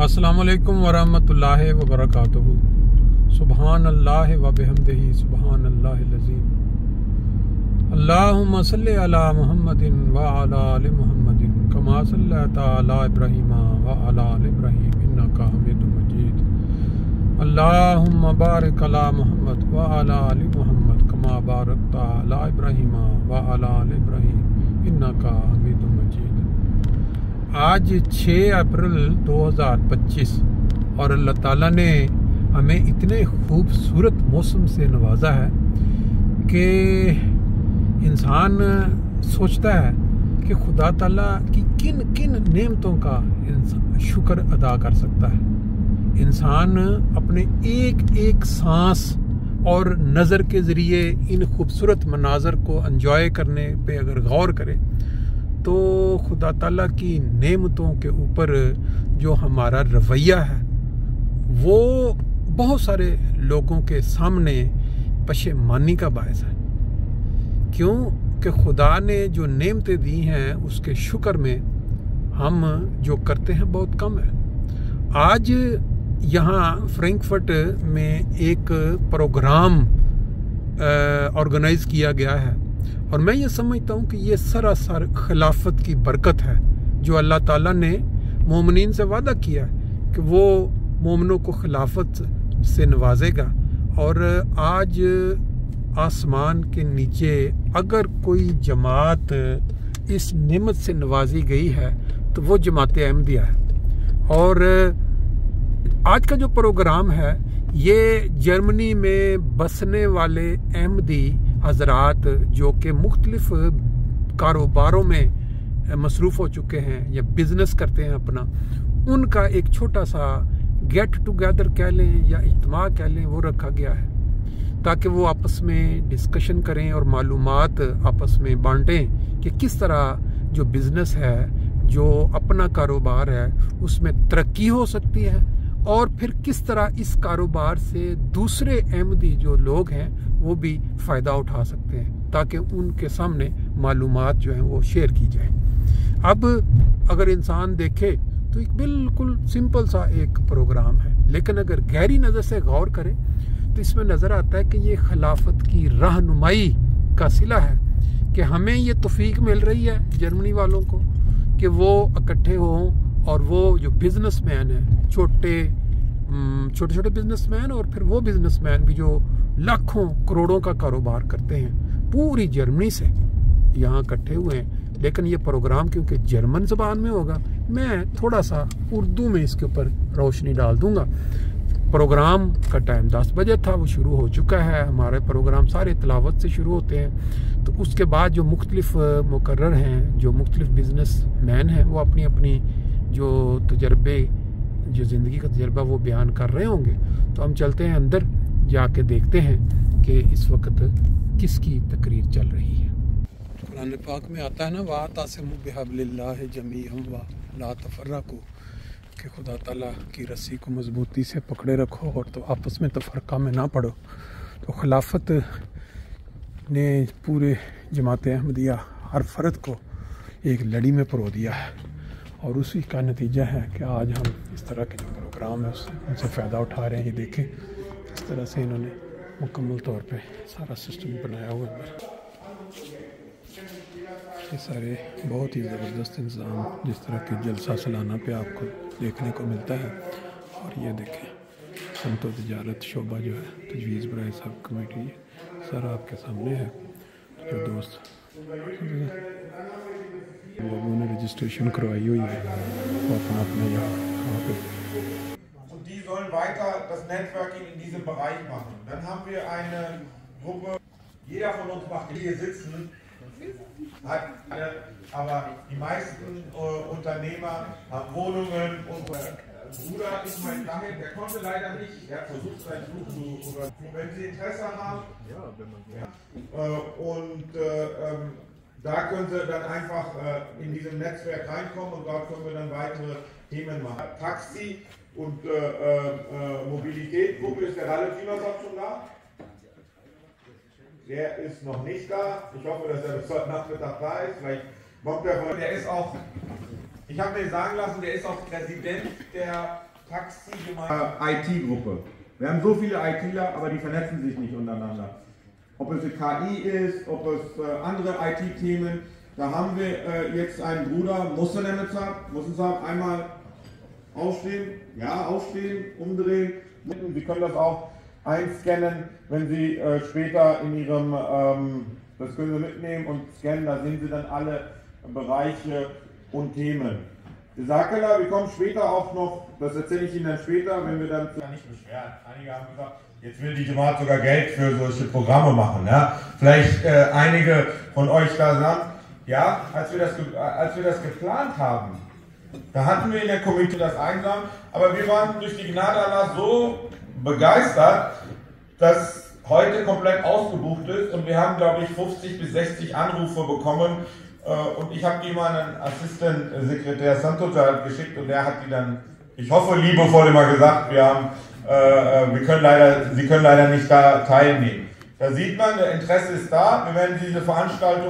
السلام علیکم ورحمۃ اللہ وبرکاتہ۔ سبحان اللہ و بحمدہ سبحان اللہ العظیم۔ اللہم صلی علی محمد وعلی آل محمد کما صلیت علی ابراہیم وعلی آل ابراہیم انک حمید مجید۔ اللہم بارک علی محمد وعلی آل محمد کما بارکت علی ابراہیم وعلی آل ابراہیم انک حمید مجید۔ آج 6 اپریل 2025 اور اللہ تعالیٰ نے ہمیں اتنے خوبصورت موسم سے نوازا ہے کہ انسان سوچتا ہے کہ خدا تعالیٰ کی کن کن نعمتوں کا شکر ادا کر سکتا ہے۔ انسان اپنے ایک ایک سانس اور نظر کے ذریعے ان خوبصورت مناظر کو انجوائے کرنے پہ اگر غور کرے تو خدا تعالیٰ کی نعمتوں کے اوپر جو ہمارا رویہ ہے وہ بہت سارے لوگوں کے سامنے پشیمانی کا باعث ہے۔ کیوں کہ خدا نے جو نعمتیں دی ہیں اس کے شکر میں ہم جو کرتے ہیں بہت کم ہے۔ آج یہاں فرینکفرٹ میں ایک پروگرام آرگنائز کیا گیا ہے اور میں یہ سمجھتا ہوں کہ یہ سراسر خلافت کی برکت ہے جو اللہ تعالیٰ نے مومنین سے وعدہ کیا ہے کہ وہ مومنوں کو خلافت سے نوازے گا۔ اور آج آسمان کے نیچے اگر کوئی جماعت اس نعمت سے نوازی گئی ہے تو وہ جماعت احمدیہ ہے۔ اور آج کا جو پروگرام ہے یہ جرمنی میں بسنے والے احمدی حضرات جو کہ مختلف کاروباروں میں مصروف ہو چکے ہیں یا بزنس کرتے ہیں اپنا، ان کا ایک چھوٹا سا گیٹ ٹوگیدر کہہ لیں یا اجتماع کہہ لیں وہ رکھا گیا ہے تاکہ وہ آپس میں ڈسکشن کریں اور معلومات آپس میں بانٹیں کہ کس طرح جو بزنس ہے، جو اپنا کاروبار ہے، اس میں ترقی ہو سکتی ہے اور پھر کس طرح اس کاروبار سے دوسرے احمدی جو لوگ ہیں وہ بھی فائدہ اٹھا سکتے ہیں تاکہ ان کے سامنے معلومات جو ہیں وہ شیئر کی جائیں۔ اب اگر انسان دیکھے تو ایک بالکل سمپل سا ایک پروگرام ہے، لیکن اگر گہری نظر سے غور کرے تو اس میں نظر آتا ہے کہ یہ خلافت کی رہنمائی کا صلہ ہے کہ ہمیں یہ توفیق مل رہی ہے جرمنی والوں کو کہ وہ اکٹھے ہوں اور وہ جو بزنس مین ہیں، چھوٹے چھوٹے بزنس مین اور پھر وہ بزنس مین بھی جو لاکھوں کروڑوں کا کاروبار کرتے ہیں، پوری جرمنی سے یہاں اکٹھے ہوئے ہیں۔ لیکن یہ پروگرام کیونکہ جرمن زبان میں ہوگا، میں تھوڑا سا اردو میں اس کے اوپر روشنی ڈال دوں گا۔ پروگرام کا ٹائم 10 بجے تھا، وہ شروع ہو چکا ہے۔ ہمارے پروگرام سارے تلاوت سے شروع ہوتے ہیں، تو اس کے بعد جو مختلف مقرر ہیں، جو مختلف بزنس مین ہیں، وہ اپنی اپنی جو تجربے، جو زندگی کا تجربہ وہ بیان کر رہے ہوں گے۔ تو ہم چلتے ہیں اندر، جا کے دیکھتے ہیں کہ اس وقت کس کی تقریر چل رہی ہے۔ قرآن پاک میں آتا ہے نا، وَاعْتَصِمُوا بِحَبْلِ اللَّهِ جَمِيعًا وَلَا تَفَرَّقُوا، کہ خدا تعالیٰ کی رسی کو مضبوطی سے پکڑے رکھو اور تو آپس میں تفرقہ میں نہ پڑو۔ تو خلافت نے پورے جماعت احمدیہ ہر فرد کو ایک لڑی میں پرو دیا ہے اور اسی کا نتیجہ ہے کہ آج ہم اس طرح کے جو پروگرام ہے ان سے فائدہ اٹھا رہے ہیں۔ یہ دیکھیں اس طرح سے انہوں نے مکمل طور پہ سارا سسٹم بنایا ہوا ہے۔ یہ سارے بہت ہی زبردست انتظام، جس طرح کے جلسہ سالانہ پہ آپ کو دیکھنے کو ملتا ہے۔ اور یہ دیکھیں صنعت و تجارت شعبہ جو ہے تجویز برائے سب کمیٹی، سارا آپ کے سامنے ہے۔ جو دوست لوگوں نے رجسٹریشن کروائی ہوئی ہے وہ اپنا یہاں پہ die sollen weiter das Networking in diesem Bereich machen. Dann haben wir eine Gruppe, jeder von uns macht hier sitzen, aber die meisten Unternehmer haben Wohnungen und Bruder ist mein Daniel, der konnte leider nicht, er hat versucht sein Buch zu, oder wenn Sie Interesse haben und da können Sie dann einfach in diesem Netzwerk reinkommen und dort können wir dann weitere Themen machen. Taxi und Mobilitätsgruppe, ist der Ralle Klimasatz schon da? Der ist noch nicht da. Ich hoffe, dass er bis heute Nachmittag da ist. Vielleicht kommt er, der ist auch Ich habe mir sagen lassen, der ist auch Präsident der IT-Gruppe. Wir haben so viele ITler, aber die vernetzen sich nicht untereinander. Ob es KI ist, ob es andere IT-Themen. Da haben wir jetzt einen Bruder, Mussenza, einmal aufstehen, ja, aufstehen, umdrehen. Sie können das auch einscannen, wenn Sie später in Ihrem, das können Sie mitnehmen und scannen, da sehen Sie dann alle Bereiche und Themen. Sakela, wir kommen später auch noch, das erzähle ich Ihnen dann später, wenn wir dann nicht beschweren. Einige haben gesagt, jetzt will die Jamaat sogar Geld für solche Programme machen. Ja? Vielleicht einige von euch da sagen, ja, als wir das geplant haben, da hatten wir in der Community das einsam, aber wir waren durch die Gnade Allah so begeistert, dass heute komplett ausgebucht ist und wir haben, glaube ich, 50 bis 60 Anrufe bekommen und ich habe die mal an einen Assistent-Sekretär Santoja geschickt und der hat die dann, ich hoffe, liebevoll immer gesagt, Sie können leider nicht da teilnehmen. Da sieht man, der Interesse ist da, wir werden diese Veranstaltung